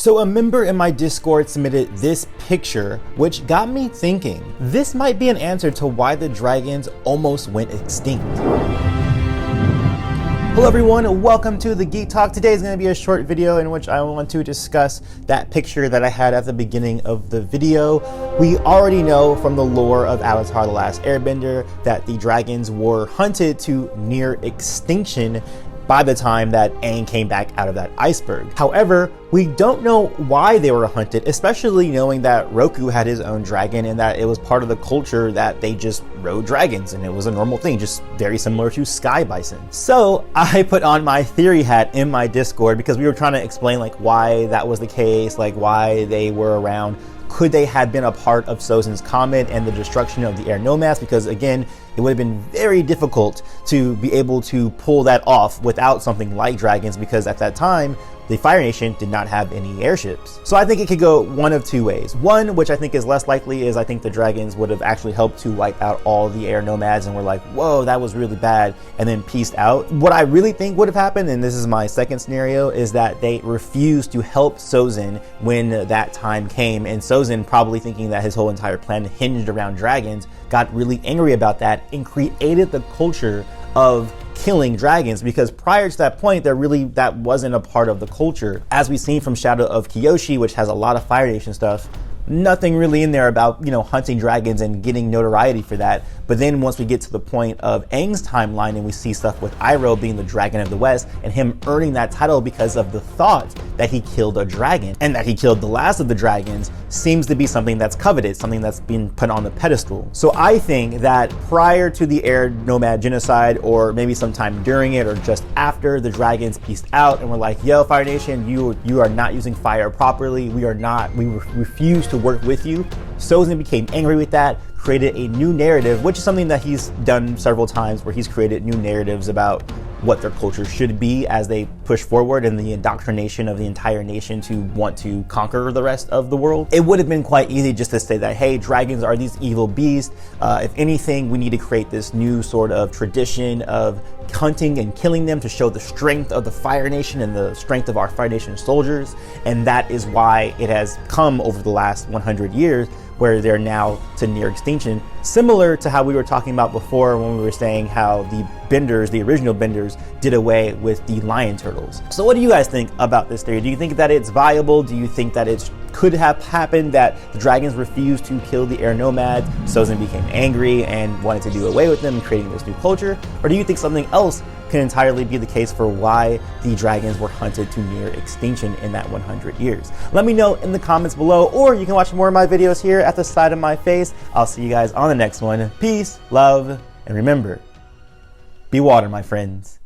So a member in my Discord submitted this picture, which got me thinking, this might be an answer to why the dragons almost went extinct. Hello everyone, welcome to the Geek Talk. Today is going to be a short video in which I want to discuss that picture that I had at the beginning of the video. We already know from the lore of Avatar: The Last Airbender that the dragons were hunted to near extinction by the time that Aang came back out of that iceberg. However, we don't know why they were hunted, especially knowing that Roku had his own dragon and that it was part of the culture that they just rode dragons and it was a normal thing, just very similar to sky bison. So I put on my theory hat in my Discord because we were trying to explain like why that was the case, like why they were around. Could they have been a part of Sozin's comet and the destruction of the air nomads? Because again, it would have been very difficult to be able to pull that off without something like dragons, because at that time, the Fire Nation did not have any airships. So I think it could go one of two ways. One, which I think is less likely, is I think the dragons would have actually helped to wipe out all the air nomads and were like, whoa, that was really bad, and then pieced out. What I really think would have happened, and this is my second scenario, is that they refused to help Sozin when that time came, and Sozin, probably thinking that his whole entire plan hinged around dragons, got really angry about that and created the culture of killing dragons, because prior to that point that wasn't a part of the culture. As we've seen from Shadow of Kyoshi, which has a lot of Fire Nation stuff, nothing really in there about, you know, hunting dragons and getting notoriety for that. But then once we get to the point of Aang's timeline and we see stuff with Iroh being the Dragon of the West and him earning that title because of the thought that he killed a dragon and that he killed the last of the dragons, seems to be something that's coveted, something that's been put on the pedestal. So I think that prior to the air nomad genocide, or maybe sometime during it or just after, the dragons pieced out and were like, yo, Fire Nation, you are not using fire properly. We refuse to work with you. Sozin became angry with that, created a new narrative, which is something that he's done several times, where he's created new narratives about what their culture should be as they push forward and the indoctrination of the entire nation to want to conquer the rest of the world. It would have been quite easy just to say that, hey, dragons are these evil beasts. If anything, we need to create this new sort of tradition of hunting and killing them to show the strength of the Fire Nation and the strength of our Fire Nation soldiers. And that is why it has come over the last 100 years, where they're now to near extinction. Similar to how we were talking about before when we were saying how the Benders, the original Benders, did away with the lion turtles. So what do you guys think about this theory? Do you think that it's viable? Do you think that it could have happened, that the dragons refused to kill the air nomads, Sozin became angry and wanted to do away with them, creating this new culture? Or do you think something else can entirely be the case for why the dragons were hunted to near extinction in that 100 years? Let me know in the comments below, or you can watch more of my videos here at the side of my face. I'll see you guys on the next one. Peace, love, and remember, be water, my friends.